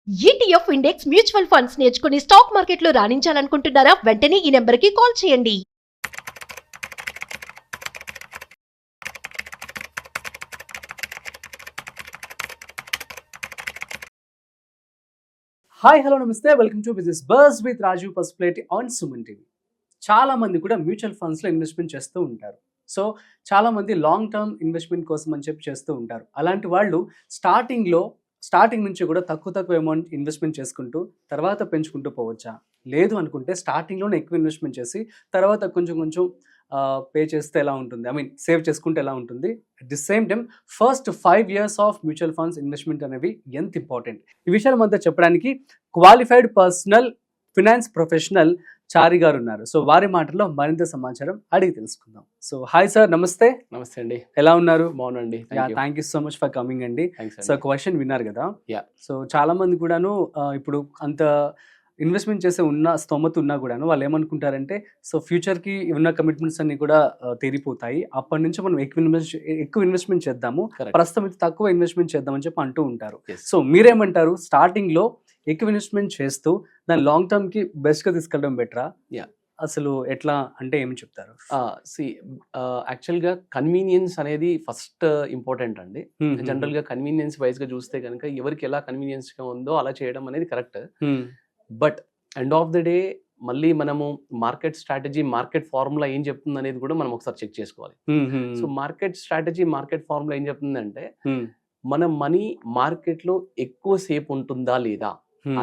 ETF index mutual funds నేర్చుకుని stock మార్కెట్లో రాణించాలనుకుంటున్నారా? వెంటనే ఈ నెంబర్కి కాల్ చేయండి. హాయ్ హలో నమస్తే, welcome to business buzz with Rajiv Pasupuleti on Suman TV. చాలా మంది కూడా మ్యూచువల్ ఫండ్స్లో ఇన్వెస్ట్మెంట్ చేస్తూ ఉంటారు. సో చాలా మంది లాంగ్ టర్మ్ ఇన్వెస్ట్మెంట్ కోసం అని చెప్పి చేస్తూ ఉంటారు. అలాంటి వాళ్ళు స్టార్టింగ్ నుంచి కూడా తక్కువ అమౌంట్ ఇన్వెస్ట్మెంట్ చేసుకుంటూ తర్వాత పెంచుకుంటూ పోవచ్చా? లేదు అనుకుంటే స్టార్టింగ్లోనే ఎక్కువ ఇన్వెస్ట్మెంట్ చేసి తర్వాత కొంచెం పే చేస్తే ఎలా ఉంటుంది, సేవ్ చేసుకుంటే ఎలా ఉంటుంది? At the same time first 5 years of mutual funds investment అనేవి ఎంత ఇంపార్టెంట్, ఈ విషయాల మధ్య చెప్పడానికి క్వాలిఫైడ్ పర్సనల్ ఫినాన్స్ ప్రొఫెషనల్ చారి గారు ఉన్నారు. సో వారి మాటల్లో మరింత సమాచారం అడిగి తెలుసుకుందాం. సో హాయ్ సార్, నమస్తే. నమస్తే అండి, ఎలా ఉన్నారు? బాగున్నాండి. Thank you so much for coming అండి. సో క్వశ్చన్ విన్నారు కదా? Yeah. సో చాలా మంది కూడాను ఇప్పుడు అంత ఇన్వెస్ట్మెంట్ చేసే స్తోమత ఉన్నా కూడాను వాళ్ళు ఏమనుకుంటారంటే, సో ఫ్యూచర్కి ఉన్న కమిట్మెంట్స్ అన్ని కూడా తీరిపోతాయి, అప్పటి నుంచి మనం ఎక్కువ ఇన్వెస్ట్మెంట్ చేద్దాము, Correct. ప్రస్తుతం అయితే తక్కువ ఇన్వెస్ట్మెంట్ చేద్దామని చెప్పి అంటూ ఉంటారు. Yes. సో మీరేమంటారు? స్టార్టింగ్లో ఎక్కువ ఇన్వెస్ట్మెంట్ చేస్తూ దాన్ని లాంగ్ టర్మ్కి బెస్ట్గా తీసుకెళ్ళడం బెటరా? Yeah. అసలు ఎట్లా అంటే ఏమి చెప్తారు? యాక్చువల్గా కన్వీనియన్స్ అనేది ఫస్ట్ ఇంపార్టెంట్ అండి. జనరల్గా కన్వీనియన్స్ వైజ్గా చూస్తే కనుక ఎవరికి ఎలా కన్వీనియన్స్గా ఉందో అలా చేయడం అనేది correct. But end of the day మళ్ళీ మనము మార్కెట్ స్ట్రాటజీ, మార్కెట్ ఫార్ములా ఏం చెప్తుంది అనేది కూడా మనం ఒకసారి చెక్ చేసుకోవాలి. So market strategy, market formula ఏం చెప్తుందంటే మన మనీ మార్కెట్లో ఎక్కువ సేపు ఉంటుందా లేదా,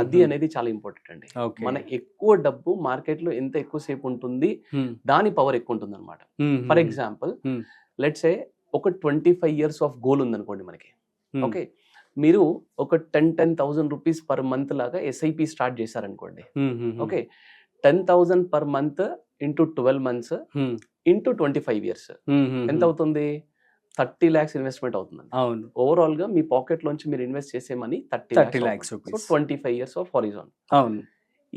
అది అనేది చాలా ఇంపార్టెంట్ అండి. మన ఎక్కువ డబ్బు మార్కెట్ లో ఎంత ఎక్కువ సేపు ఉంటుంది, దాని పవర్ ఎక్కువ ఉంటుంది అనమాట. ఫర్ ఎగ్జాంపుల్ లెట్స్ సే ఒక 25 years ఆఫ్ గోల్ ఉందనుకోండి మనకి. ఓకే, మీరు ఒక 10,000 రూపీస్ పర్ మంత్ లాగా ఎస్ఐపి స్టార్ట్ చేశారనుకోండి. Okay, 10,000 per month into 12 months into 25 years ఎంత అవుతుంది? 30 lakhs ఇన్వెస్ట్మెంట్ అవుతుంది. అవును, ఓవరాల్ గా మీ పాకెట్ లోంచి మీరు ఇన్వెస్ట్ చేసే money 30 lakhs. So 25 years of Horizon. అవును,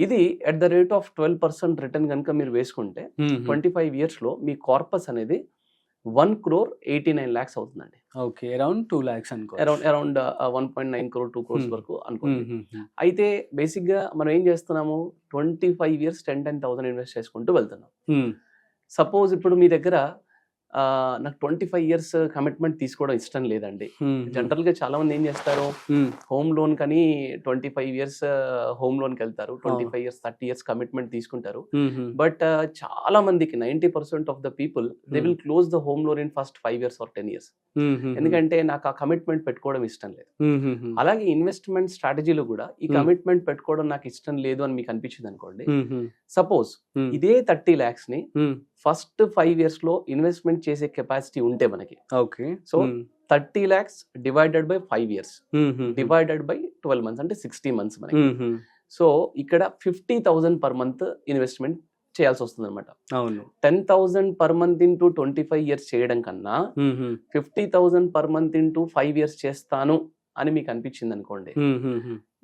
ఇది at the rate of 12% return కనుక మీరు వేసుకుంటే 25 years లో మీ కార్పస్ అనేది 1,89 lakhs అవుతుందండి. ఓకే, అరౌండ్ 2 lakhs అనుకో, అరౌండ్ 1.9 crore 2 crores వరకు అనుకోండి. అయితే బేసిక్ గా మనం ఏం చేస్తున్నాము, 25 years 10,000 ఇన్వెస్ట్ చేసుకుంటూ వెళ్తున్నాం. సపోజ్ ఇప్పుడు మీ దగ్గర నాకు 25 years కమిట్మెంట్ తీసుకోవడం ఇష్టం లేదండి. జనరల్ గా చాలా మంది ఏం చేస్తారు, హోమ్ లోన్ కని 25 years హోమ్ లోన్ కి వెళ్తారు, 25 years 30 years కమిట్మెంట్ తీసుకుంటారు. బట్ చాలా మందికి 90% of the people they will close the home loan in first 5 years or 10 years. ఎందుకంటే నాకు ఆ కమిట్మెంట్ పెట్టుకోవడం ఇష్టం లేదు. అలాగే ఇన్వెస్ట్మెంట్ స్ట్రాటజీలో కూడా ఈ కమిట్మెంట్ పెట్టుకోవడం నాకు ఇష్టం లేదు అని మీకు అనిపించింది అనుకోండి. సపోజ్ ఇదే 30 lakhs ని ఫస్ట్ 5 years లో ఇన్వెస్ట్మెంట్ చేసే కెపాసిటీ ఉంటే మనకి, okay, so 30 lakhs divided by 5 years divided by 12 months అంటే 60 months మనకి. సో ఇక్కడ 50,000 పర్ మంత్ ఇన్వెస్ట్మెంట్ చేయాల్సి వస్తుంది అనమాట. 10,000 పర్ మంత్ ఇంటూ 25 years చేయడం కన్నా 50,000 పర్ మంత్ ఇంటూ 5 years చేస్తాను అని మీకు అనిపించింది అనుకోండి.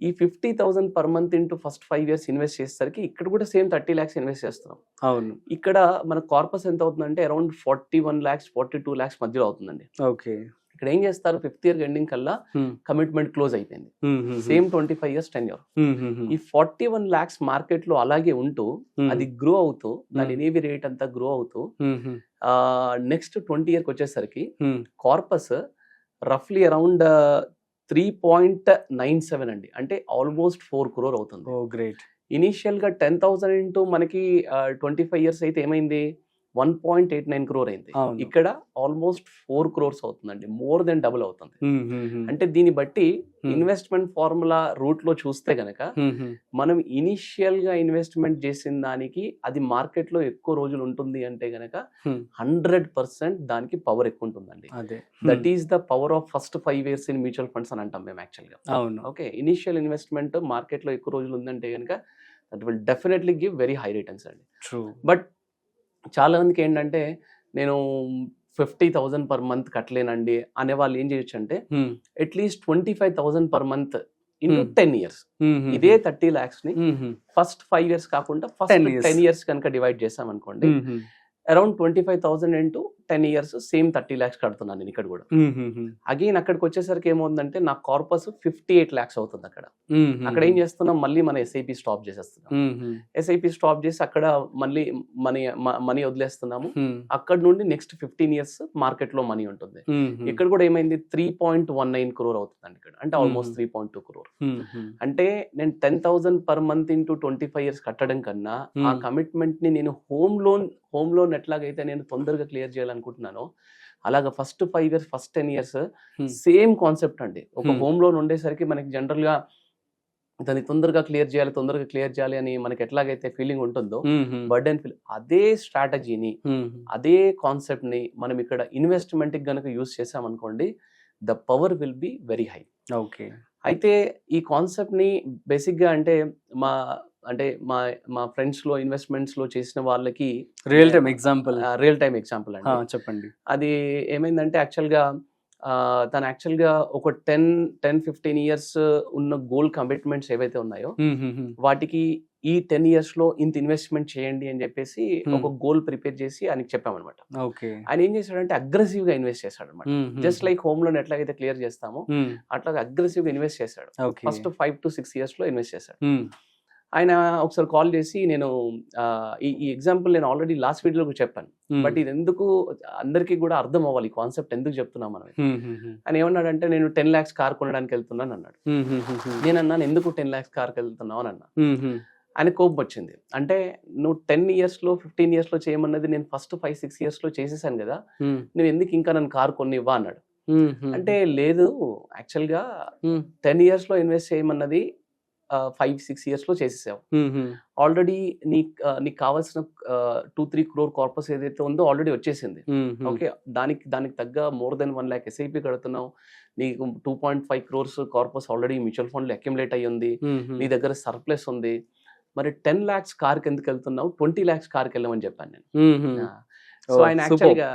ఈ 50,000 per month into first 5 years invest చేసేసరికి ఇక్కడ కూడా సేమ్ 30 lakhs ఇన్వెస్ట్ చేస్తున్నాం. అవును, ఇక్కడ మన కార్పస్ ఎంత అవుతుందంటే అరౌండ్ 41 lakhs 42 lakhs మధ్యలో అవుతుందండి. ఓకే, ఇక్కడ ఏం చేస్తారు, 5th year ఎండింగ్ కల్లా కమిట్మెంట్ క్లోజ్ అయిపోయింది. Same 25 years tenure. ఈ 41 lakhs మార్కెట్ లో అలాగే ఉంటూ అది గ్రో అవుతూ దాని ఎన్ఏవి రేట్ అంతా గ్రో అవుతూ నెక్స్ట్ 20 year వచ్చేసరికి కార్పస్ రఫ్లీ అరౌండ్ 3.97 అండి, అంటే ఆల్మోస్ట్ 4 crore అవుతుంది. గ్రేట్. ఇనిషియల్ గా 10,000 ఇంటూ మనకి 25 years అయితే ఏమైంది, 1.89 crore అయింది. ఇక్కడ ఆల్మోస్ట్ 4 crores అవుతుందండి, మోర్ దెన్ డబుల్ అవుతుంది. అంటే దీన్ని బట్టి ఇన్వెస్ట్మెంట్ ఫార్ములా రూట్ లో చూస్తే గనక మనం ఇనిషియల్ గా ఇన్వెస్ట్మెంట్ చేసిన దానికి అది మార్కెట్ లో ఎక్కువ రోజులు ఉంటుంది అంటే గనక 100% దానికి పవర్ ఎక్కువ ఉంటుందండి. That is the power of first 5 years in mutual funds అని అంటాం మేము యాక్చువల్ గా. ఓకే, ఇనిషియల్ ఇన్వెస్ట్మెంట్ మార్కెట్ లో ఎక్కువ రోజులు ఉందంటే గనక that will definitely give very high returns అండి. బట్ చాలా మందికి ఏంటంటే నేను 50,000 పర్ మంత్ కట్టలేనండి అనే వాళ్ళు ఏం చేయొచ్చు అంటే at least 25,000 per month into 10 years ఇదే 30 lakhs ని ఫస్ట్ 5 years కాకుండా ఫస్ట్ 10 years కనుక డివైడ్ చేసాం అనుకోండి, around 25,000 into 10 years same 30 lakhs కడుతున్నాను నేను ఇక్కడ కూడా. అగైన్ అక్కడికి వచ్చేసరికి ఏమవుతుందంటే నా కార్పస్ 58 lakhs అవుతుంది అక్కడ. అక్కడ ఏం చేస్తున్నాం, మళ్ళీ మన ఎస్ఐపి స్టాప్ చేసేస్తున్నాం. ఎస్ఐపి స్టాప్ చేసి అక్కడ మళ్ళీ మనీ వదిలేస్తున్నాము. అక్కడ నుండి నెక్స్ట్ 15 years మార్కెట్ లో మనీ ఉంటుంది. ఇక్కడ కూడా ఏమైంది, 3.19 crore అవుతుందండి ఇక్కడ, అంటే ఆల్మోస్ట్ 3.2 crore. అంటే నేను 10,000 per month ఇంటూ 25 years కట్టడం కన్నా ఆ కమిట్మెంట్ ని నేను హోమ్ లోన్ ఎట్లాగైతే నేను తొందరగా క్లియర్ చేయాలనుకుంటున్నానో అలాగా first 5 years first 10 years same concept అండి. ఒక హోమ్ లోన్ ఉండేసరికి మనకి జనరల్ గా దాన్ని తొందరగా క్లియర్ చేయాలి అని మనకి ఎట్లాగైతే ఫీలింగ్ ఉంటుందో బర్డెన్ ఫీల్, అదే స్ట్రాటజీని అదే కాన్సెప్ట్ ని మనం ఇక్కడ ఇన్వెస్ట్మెంట్ కి గనక యూజ్ చేసామనుకోండి, the power will be very high. Okay. అయితే ఈ కాన్సెప్ట్ ని బేసిక్ గా అంటే మా ఫ్రెండ్స్ లో ఇన్వెస్ట్మెంట్స్ లో చేసిన వాళ్ళకి రియల్ టైమ్ ఎగ్జాంపుల్ అండి చెప్పండి. అది ఏమైందంటే యాక్చువల్గా ఒక 10-15 years ఉన్న గోల్ కమిట్మెంట్స్ ఏవైతే ఉన్నాయో వాటికి ఈ 10 years లో ఇంత ఇన్వెస్ట్మెంట్ చేయండి అని చెప్పేసి ఒక గోల్ ప్రిపేర్ చేసి ఆయనకి చెప్పామన్నమాట. ఆయన ఏం చేశాడంటే అగ్రెసివ్ గా ఇన్వెస్ట్ చేశాడు అనమాట. జస్ట్ లైక్ హోమ్ లోన్ ఎట్లాగైతే క్లియర్ చేస్తామో అట్లాగే అగ్రెసివ్ గా ఇన్వెస్ట్ చేశాడు. ఫస్ట్ 5 to 6 years లో ఇన్వెస్ట్ చేశాడు. ఆయన ఒకసారి కాల్ చేసి, నేను ఈ ఎగ్జాంపుల్ నేను ఆల్రెడీ లాస్ట్ వీడియోలో చెప్పాను, బట్ ఇది ఎందుకు అందరికీ కూడా అర్థం అవ్వాలి, ఈ కాన్సెప్ట్ ఎందుకు చెప్తున్నాం మనం. ఆయన ఏమన్నాడంటే, నేను 10 lakhs కార్ కొనడానికి వెళ్తున్నాను అన్నాడు. నేను అన్నాను, ఎందుకు 10 lakhs కార్కి వెళ్తున్నావు అని అన్నా. ఆయన కోపం వచ్చింది. అంటే నువ్వు 10 years లో 15 years లో చేయమన్నది నేను ఫస్ట్ 5-6 years లో చేసేసాను కదా, నువ్వు ఎందుకు ఇంకా నన్ను కార్ కొనివ్వా అన్నాడు. అంటే లేదు, యాక్చువల్గా 10 years లో ఇన్వెస్ట్ చేయమన్నది 5-6 years లో చేసేసావు. ఆల్రెడీ నీకు కావాల్సిన 2-3 crore కార్పస్ ఏదైతే ఉందో ఆల్రెడీ వచ్చేసింది. ఓకే, దానికి తగ్గ మోర్ దెన్ 1 lakh ఎస్ఐపి కడుతున్నావు. నీకు 2.5 crores corpus already mutual fund లో అక్యుములేట్ అయ్యి ఉంది. నీ దగ్గర సర్ప్లస్ ఉంది. మరి 10 lakhs కార్కి ఎందుకు వెళ్తున్నావు, 20 lakhs కార్కి వెళ్ళమని చెప్పాను నేను. సో ఆయన యాక్చువల్గా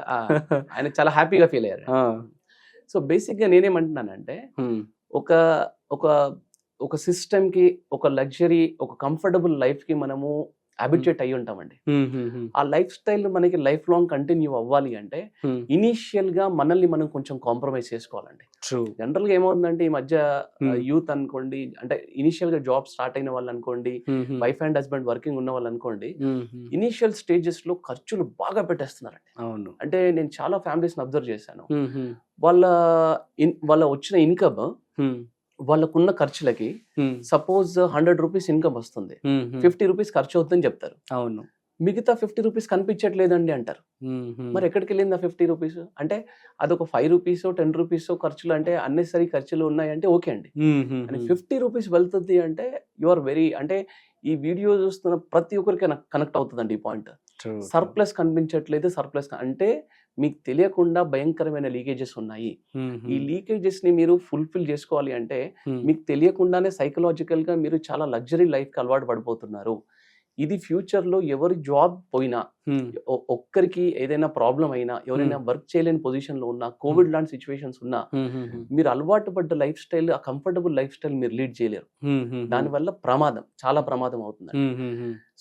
ఆయన చాలా హ్యాపీగా ఫీల్ అయ్యారు. సో బేసిక్ గా నేనేమంటున్నానంటే, ఒక సిస్టమ్ కి, ఒక లగ్జరీ, ఒక కంఫర్టబుల్ లైఫ్ కి మనము హ్యాబిచుయేట్ అయ్యి ఉంటామండి. ఆ లైఫ్ స్టైల్ మనకి లైఫ్ లాంగ్ కంటిన్యూ అవ్వాలి అంటే ఇనీషియల్ గా మనల్ని మనం కొంచెం కాంప్రమైజ్ చేసుకోవాలండి. జనరల్ గా ఏమవుతుందంటే, ఈ మధ్య యూత్ అనుకోండి, అంటే ఇనిషియల్ గా జాబ్ స్టార్ట్ అయిన వాళ్ళు అనుకోండి, వైఫ్ అండ్ హస్బెండ్ వర్కింగ్ ఉన్న వాళ్ళు అనుకోండి, ఇనిషియల్ స్టేజెస్ లో ఖర్చులు బాగా పెట్టేస్తున్నారండి. అవును, అంటే నేను చాలా ఫ్యామిలీస్ అబ్జర్వ్ చేశాను. వాళ్ళ వచ్చిన ఇన్కమ్ వాళ్ళకున్న ఖర్చులకి, సపోజ్ 100 rupees ఇన్కమ్ వస్తుంది, 50 rupees ఖర్చు అవుతుందని చెప్తారు. అవును, మిగతా 50 rupees కనిపించట్లేదండి అంటారు. మరి ఎక్కడికి వెళ్ళింది ఆ 50 rupees? అంటే అదొక 5 rupees 10 rupees ఖర్చులు, అంటే అన్నెసరీ ఖర్చులు ఉన్నాయంటే ఓకే అండి. అని 50 rupees వెళ్తుంది అంటే యు ఆర్ వెరీ, అంటే ఈ వీడియో చూస్తున్న ప్రతి ఒక్కరికి కనెక్ట్ అవుతుందండి ఈ పాయింట్. సర్ప్లస్ కనిపించట్లేదు, సర్ప్లస్ అంటే మీకు తెలియకుండా భయంకరమైన లీకేజెస్ ఉన్నాయి. ఈ లీకేజెస్ ని మీరు ఫుల్ఫిల్ చేసుకోవాలి అంటే మీకు తెలియకుండానే సైకలాజికల్ గా మీరు చాలా లగ్జరీ లైఫ్ కి అలవాటు పడిపోతున్నారు. ఇది ఫ్యూచర్ లో ఎవరి జాబ్ పోయినా, ఒక్కరికి ఏదైనా ప్రాబ్లం అయినా, ఎవరైనా వర్క్ చేయలేని పొజిషన్ లో ఉన్నా, కోవిడ్ లాంటి సిచ్యువేషన్స్ ఉన్నా, మీరు అలవాటు పడ్డ లైఫ్ స్టైల్, ఆ కంఫర్టబుల్ లైఫ్ స్టైల్ మీరు లీడ్ చేయలేరు. దానివల్ల చాలా ప్రమాదం అవుతుంది.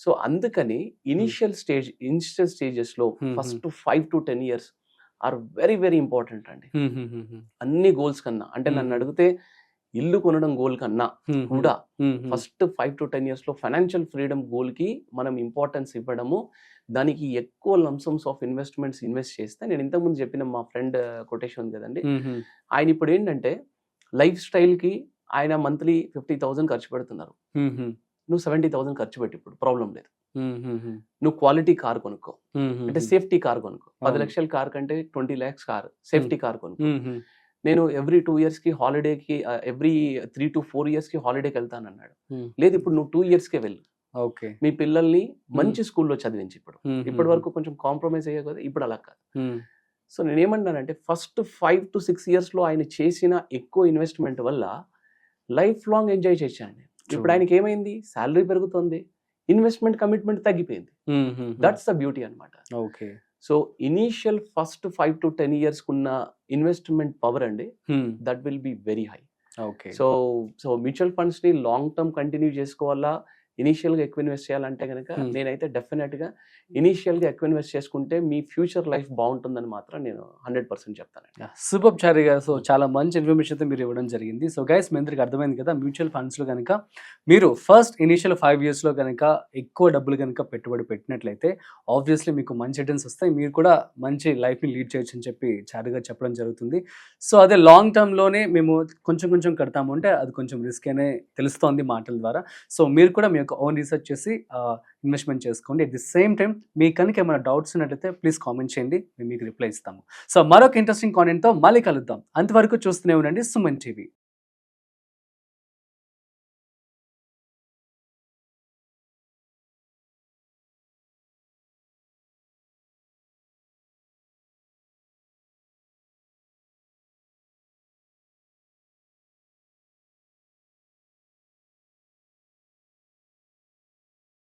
సో అందుకని ఇనిషియల్ స్టేజెస్ లో first 5 to 10 years are very very important అండి. అన్ని గోల్స్ కన్నా, అంటే నన్ను అడిగితే ఇల్లు కొనడం గోల్ కన్నా కూడా ఫస్ట్ 5 to 10 years లో ఫైనాన్షియల్ ఫ్రీడమ్ గోల్ కి మనం ఇంపార్టెన్స్ ఇవ్వడము, దానికి ఎక్కువ లంసమ్స్ ఆఫ్ ఇన్వెస్ట్మెంట్స్ ఇన్వెస్ట్ చేస్తే, నేను ఇంతకుముందు చెప్పిన మా ఫ్రెండ్ కొటేషన్ ఉంది కదండి, ఆయన ఇప్పుడు ఏంటంటే లైఫ్ స్టైల్ కి ఆయన మంత్లీ 50,000 ఖర్చు పెడుతున్నారు. నువ్వు 70,000 ఖర్చు పెట్టి, ఇప్పుడు ప్రాబ్లం లేదు. నువ్వు క్వాలిటీ కార్ కొనుక్కో, అంటే సేఫ్టీ కార్ కొనుక్కో. 10 లక్షల కార్ కంటే 20 lakhs కార్, సేఫ్టీ కార్ కొనుక్కో. నేను ఎవ్రీ 2 years కి హాలిడేకి, ఎవ్రీ 3 to 4 years కి హాలిడేకి వెళ్తాను అన్నాడు. లేదు, ఇప్పుడు నువ్వు 2 years కే వెళ్ళు. ఓకే, మీ పిల్లల్ని మంచి స్కూల్లో చదివించి, ఇప్పటి వరకు కొంచెం కాంప్రమైజ్ అయ్యే కదా, ఇప్పుడు అలా కాదు. సో నేనేమన్నానంటే, ఫస్ట్ 5 to 6 years లో ఆయన చేసిన ఎక్కువ ఇన్వెస్ట్మెంట్ వల్ల లైఫ్ లాంగ్ ఎంజాయ్ చేశాను. ఇప్పుడు ఆయనకి ఏమైంది, శాలరీ పెరుగుతుంది, ఇన్వెస్ట్మెంట్ కమిట్మెంట్ తగ్గిపోయింది. దట్స్ ద బ్యూటీ అన్నమాట. Okay, so initial first 5 to 10 years కున్న ఇన్వెస్ట్మెంట్ పవర్ అండి, that will be very high. Okay, so mutual funds ని లాంగ్ టర్మ్ కంటిన్యూ చేసుకోవాలా, ఇనీషియల్గా ఎక్కువ ఇన్వెస్ట్ చేయాలంటే కనుక నేనైతే డెఫినెట్గా ఇనీషియల్గా ఎక్కువ ఇన్వెస్ట్ చేసుకుంటే మీ ఫ్యూచర్ లైఫ్ బాగుంటుందని మాత్రం నేను 100% చెప్తానండి. సూపర్ చారి గారు. సో చాలా మంచి ఇన్ఫర్మేషన్ అయితే మీరు ఇవ్వడం జరిగింది. సో గైస్ మీ అందరికి అర్థమైంది కదా, మ్యూచువల్ ఫండ్స్లో కనుక మీరు ఫస్ట్ ఇనీషియల్ 5 yearsలో కనుక ఎక్కువ డబ్బులు కనుక పెట్టుబడి పెట్టినట్లయితే ఆబ్వియస్లీ మీకు మంచి రిటర్న్స్ వస్తాయి, మీరు కూడా మంచి లైఫ్ని లీడ్ చేయొచ్చు అని చెప్పి చారి గారు చెప్పడం జరుగుతుంది. సో అదే లాంగ్ టర్మ్లోనే మేము కొంచెం కొంచెం కడతాము అంటే అది కొంచెం రిస్క్ అనే తెలుస్తోంది మాటల ద్వారా. సో మీరు కూడా మీ యొక్క ఓన్ రీసెర్చ్ చేసి ఇన్వెస్ట్మెంట్ చేసుకోండి. అట్ ది సేమ్ టైం మీకు కనుక ఏమైనా డౌట్స్ ఉన్నట్లయితే ప్లీజ్ కామెంట్ చేయండి, మేము మీకు రిప్లై ఇస్తాము. సో మరొక ఇంట్రెస్టింగ్ కాంటెంట్తో మళ్ళీ కలుద్దాం. అంతవరకు చూస్తూనే ఉండండి సుమన్ టీవీ.